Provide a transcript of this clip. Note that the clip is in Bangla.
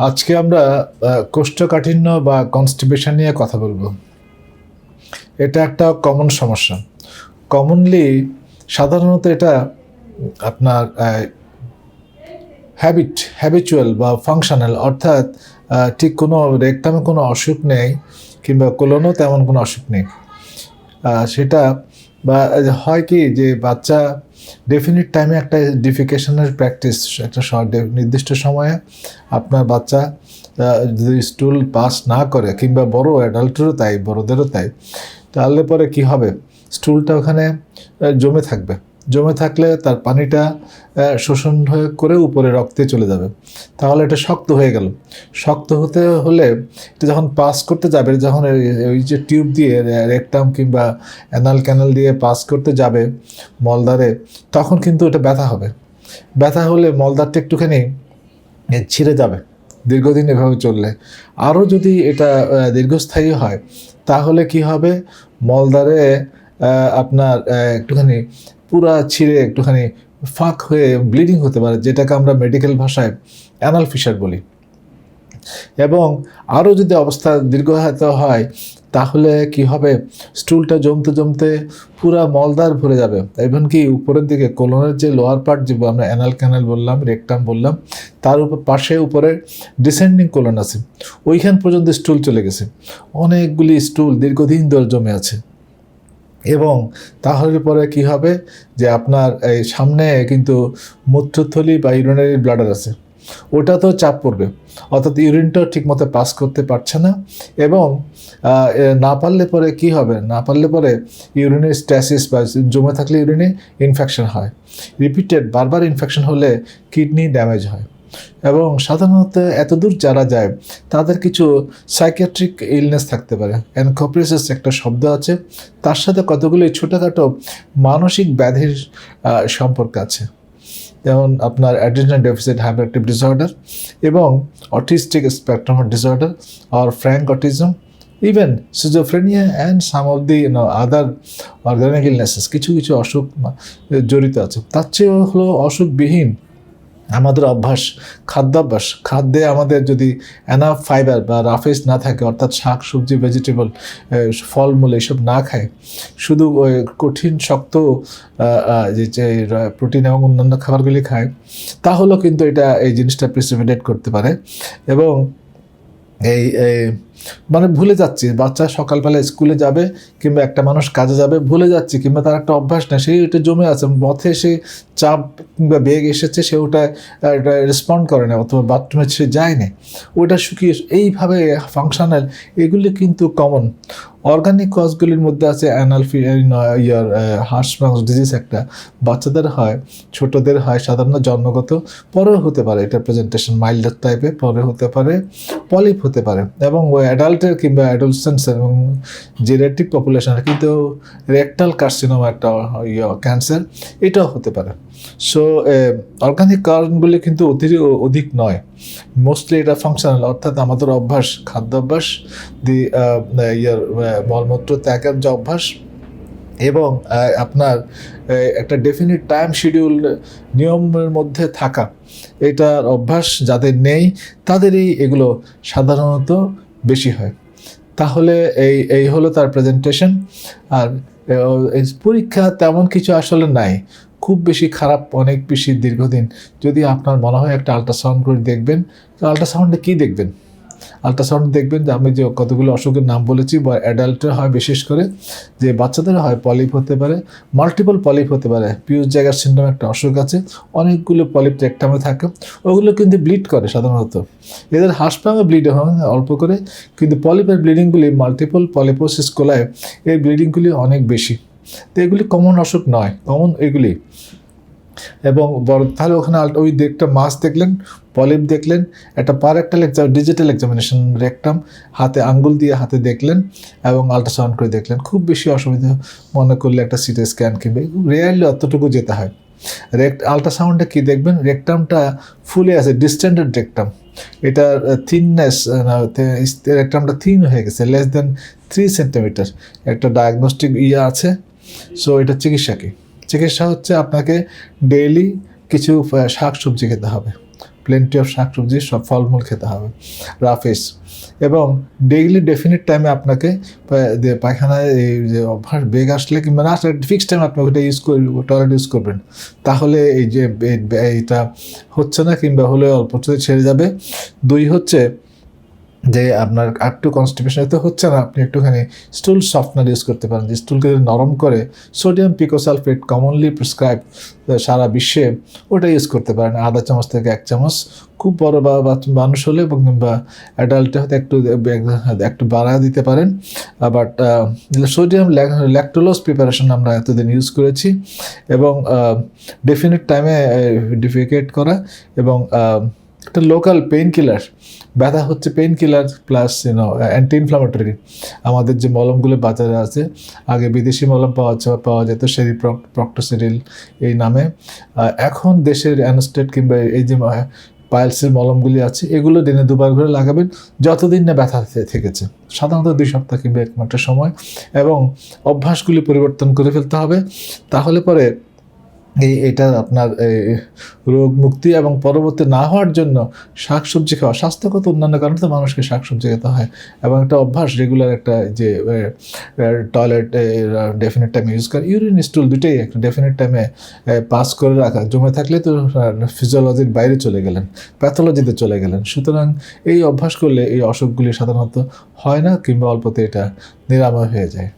আজকে আমরা কোষ্ঠকাঠিন্য বা কনস্টিপেশন নিয়ে কথা বলবো। এটা একটা কমন সমস্যা। সাধারণত এটা আপনার হ্যাবিচুয়াল বা ফাংশনাল, অর্থাৎ ঠিক কোনো রেকটামে কোনো অসুখ নেই কিংবা কোলনও তেমন কোনো অসুখ নেই। সেটা বা হয় কি যে বাচ্চা ডেফিনিট টাইমে একটা ডিফিকেশনের প্র্যাকটিস, একটা নির্দিষ্ট সময়ে আপনার বাচ্চা যদি স্টুল পাস না করে কিংবা বড় অ্যাডাল্টেরও তাই, বড়দেরও তাই, তাহলে পরে কি হবে, স্টুলটা ওখানে জমে থাকলে তার পানিটা শোষণ করে উপরে রক্তে চলে যাবে। তাহলে এটা শক্ত হয়ে গেল। শক্ত হতে হলে এটা যখন পাস করতে যাবে, যখন ওই যে টিউব দিয়ে রেকটাম কিংবা অ্যানাল ক্যানাল দিয়ে পাস করতে যাবে মলদ্বারে, তখন কিন্তু এটা ব্যথা হবে। ব্যথা হলে মলদ্বারটা একটুখানি ছিঁড়ে যাবে দীর্ঘদিন এভাবে চললে। আরও যদি এটা দীর্ঘস্থায়ী হয় তাহলে কি হবে, মলদ্বারে আপনার একটুখানি পুরা ছিঁড়ে একটুখানি ফাঁক হয়ে ব্লিডিং হতে পারে, যেটাকে আমরা মেডিকেল ভাষায় অ্যানাল ফিসার বলি। এবং আরও যদি অবস্থা দীর্ঘায়িত হয় তাহলে কি হবে, স্টুলটা জমতে পুরা মলদ্বার ভরে যাবে। এমনকি উপরের দিকে কোলনের যে লোয়ার পার্ট, যে আমরা অ্যানাল ক্যানাল বললাম, রেকটাম বললাম, তার উপরে ডিসেন্ডিং কোলন আছে, ওইখান পর্যন্ত স্টুল চলে গেছে। অনেকগুলি স্টুল দীর্ঘদিন ধরে জমে আছে। এবং তাহলে পরে কি হবে যে আপনার এই সামনে কিন্তু মূত্রথলি বা ইউরিনারি ব্লাডার আছে, ওটা তো চাপ পড়বে, অর্থাৎ ইউরিনটাও ঠিকমতো পাস করতে পারছে না। এবং না পারলে পরে ইউরিনের স্ট্যাসিস বা জমে থাকলে ইউরিনে ইনফেকশন হয়। বারবার ইনফেকশন হলে কিডনি ড্যামেজ হয়। এবং সাধারণত এতদূর যারা যায় তাদের কিছু সাইকিয়াট্রিক ইলনেস থাকতে পারে। এনকোপ্রেসিস একটা শব্দ আছে, তার সাথে কতগুলি ছোটোখাটো মানসিক ব্যাধির সম্পর্ক আছে, যেমন আপনার অ্যাটেনশন ডেফিসিট হাইপারঅ্যাক্টিভ ডিসঅর্ডার এবং অটিস্টিক স্পেকট্রাম ডিসঅর্ডার আর frank autism, even schizophrenia and some of the other organic illnesses. কিছু অসুখ জড়িত আছে। তার চেয়ে হলো অসুখবিহীন আমাদের খাদ্যে আমাদের যদি এনাফ ফাইবার বা রাফেজ না থাকে, অর্থাৎ শাক সবজি, ভেজিটেবল, ফলমূল এসব না খায়, শুধু কঠিন শক্ত যে প্রোটিন এবং অন্যান্য খাবারগুলি খায়, তাহলেও কিন্তু এই জিনিসটা প্রিসিপিটেট করতে পারে। এবং এই মানে ভুলে যাচ্ছি, বাচ্চা সকালবেলা স্কুলে যাবে কিংবা একটা মানুষ কাজে যাবে, ভুলে যাচ্ছে, কিংবা তার একটা অভ্যাস না, সেই ওটা জমে আছে, পথে সে চাপ কিংবা বেগ এসেছে, সে ওটা রেসপন্ড করে না, অথবা বাথরুমে সে যায় না, ওটা শুকিয়ে এইভাবে ফাংশনাল। এগুলি কিন্তু কমন। অর্গানিক কজগুলির মধ্যে আছে হার্শমার্কস ডিজিজ, একটা বাচ্চাদের হয়, ছোটদের হয়, সাধারণত জন্মগত, পরেও হতে পারে এটা প্রেজেন্টেশন মাইল্ডার টাইপের, পরে হতে পারে পলিপ হতে পারে। এবং অ্যাডাল্টের কিংবা অ্যাডোলসেন্টসের এবং জেনেটিক পপুলেশনের কিন্তু রেকটাল কার্সিনোমা একটা ক্যান্সার, এটাও হতে পারে। সো অর্গানিক কারণগুলি কিন্তু অধিক নয়, মোস্টলি এটা ফাংশনাল, অর্থাৎ আমাদের অভ্যাস, খাদ্যাভ্যাস, মলমূত্র ত্যাগের যে অভ্যাস, এবং আপনার একটা ডেফিনিট টাইম শিডিউল নিয়মের মধ্যে থাকা, এটার অভ্যাস যাদের নেই তাদেরই এগুলো সাধারণত বেশি হয়। তাহলে এই হলো তার প্রেজেন্টেশন। আর পরীক্ষা তেমন কিছু আসলে নাই, খুব বেশি খারাপ, অনেক বেশি দীর্ঘদিন। যদি আপনার মনে হয় একটা আল্ট্রাসাউন্ড করে দেখবেন, তো আল্ট্রাসাউন্ডে কী দেখবেন? আল্ট্রাসাউন্ড দেখবেন যে আমি যে কতগুলো অসুখের নাম বলেছি, বা অ্যাডাল্টের হয় বিশেষ করে, যে বাচ্চাদের হয় পলিপ হতে পারে, মাল্টিপল পলিপ হতে পারে। পিউস জ্যাগার সিনড্রোম একটা অসুখ আছে, অনেকগুলো পলিপ রেকটামে থাকে, ওগুলো কিন্তু ব্লিড করে সাধারণত। এদের হাঁসপাঙে ব্লিড হয় অল্প করে, কিন্তু পলিপের ব্লিডিংগুলি, মাল্টিপল পলিপোসিস কোলায়, এই ব্লিডিংগুলি অনেক বেশি। তো এগুলি কমন অসুখ নয়, কমন এগুলি। এবং তাহলে ওখানে ওই একটা মাস দেখলেন, পলিপ দেখলেন, একটা ডিজিটাল এক্সামিনেশন, রেকটাম আঙ্গুল দিয়ে হাতে দেখলেন এবং আল্ট্রাসাউন্ড করে দেখলেন। খুব বেশি অসুবিধা মনে করলে একটা সিটি স্ক্যান কিংবা রেয়ারলি অতটুকু যেতে হয়। আল্ট্রাসাউন্ডে কী দেখবেন, রেকটামটা ফুলে আছে, ডিস্টেন্ডেড রেকটাম, এটার থিননেস, রেকটামটা থিন হয়ে গেছে, লেস দেন 3 সেন্টিমিটার, একটা ডায়াগনস্টিক আছে। সো এটা চিকিৎসা হচ্ছে আপনাকে ডেইলি কিছু শাক সবজি খেতে হবে, প্লেন্টি অফ শাকসবজি, সব ফলমূল খেতে হবে, রাফিস। এবং ডেইলি ডেফিনিট টাইমে আপনাকে পায়খানায় এই যে অভ্যাস বেগ আসলে কিংবা না আসলে ফিক্সড টাইম আপনি ওটা ইউজ করবেন, টয়লেট ইউজ করবেন, তাহলে এই যে এইটা হচ্ছে না কিংবা হলে অল্প ছেড়ে যাবে। 2 হচ্ছে যে আপনার একটু কনস্টিপেশন তো হচ্ছে না, আপনি একটুখানি স্টুল সফটনার ইউজ করতে পারেন, যে স্টুলকে নরম করে সোডিয়াম পিকোসালফেট কমনলি প্রেসক্রাইব সারা বিশ্বে, ওটা ইউজ করতে পারেন। আধা চামচ থেকে 1 চামচ, খুব বড় বা মানুষ হলে কিংবা অ্যাডাল্টে হয়তো একটু বাড়া দিতে পারেন। বাট সোডিয়াম ল্যাকটোলোজ প্রিপারেশন আমরা এতদিন ইউজ করেছি। এবং ডেফিনিট টাইমে ডিফিকেট করা, এবং একটা লোকাল পেইন কিলার, ব্যথা হচ্ছে pain killer plus anti inflammatory. আমাদের যে মলমগুলো বাজারে আছে, আগে বিদেশি মলম পাওয়া যেত সেরি প্রক্টোসিডিল এই নামে, এখন দেশের অ্যানোস্টেট কিংবা এই যে পাইলসের মলমগুলি আছে, এগুলো দিনে 2 বার করে লাগাবেন যতদিন না ব্যথা থেকেছে, সাধারণত 2 সপ্তাহ কিংবা এরকম একটা সময়। এবং অভ্যাসগুলি পরিবর্তন করে ফেলতে হবে, তাহলে পরে এটা আপনার রোগ মুক্তি এবং পরবর্তী না হওয়ার জন্য শাকসবজি খাওয়া, স্বাস্থ্যগত অন্যান্য কারণে তো মানুষকে শাকসবজি খেতে হয়, এবং একটা অভ্যাস রেগুলার একটা যে টয়লেট ডেফিনিট টাইমে ইউজ করা, ইউরিন স্টুল দুটোই একটা ডেফিনিট টাইমে পাস করে রাখা, জমে থাকলে তো ফিজিওলজির বাইরে চলে গেলেন, প্যাথোলজিতে চলে গেলেন। সুতরাং এই অভ্যাস করলে এই অসুখগুলি সাধারণত হয় না কিংবা অল্পতে এটা নিরাময় হয়ে যায়।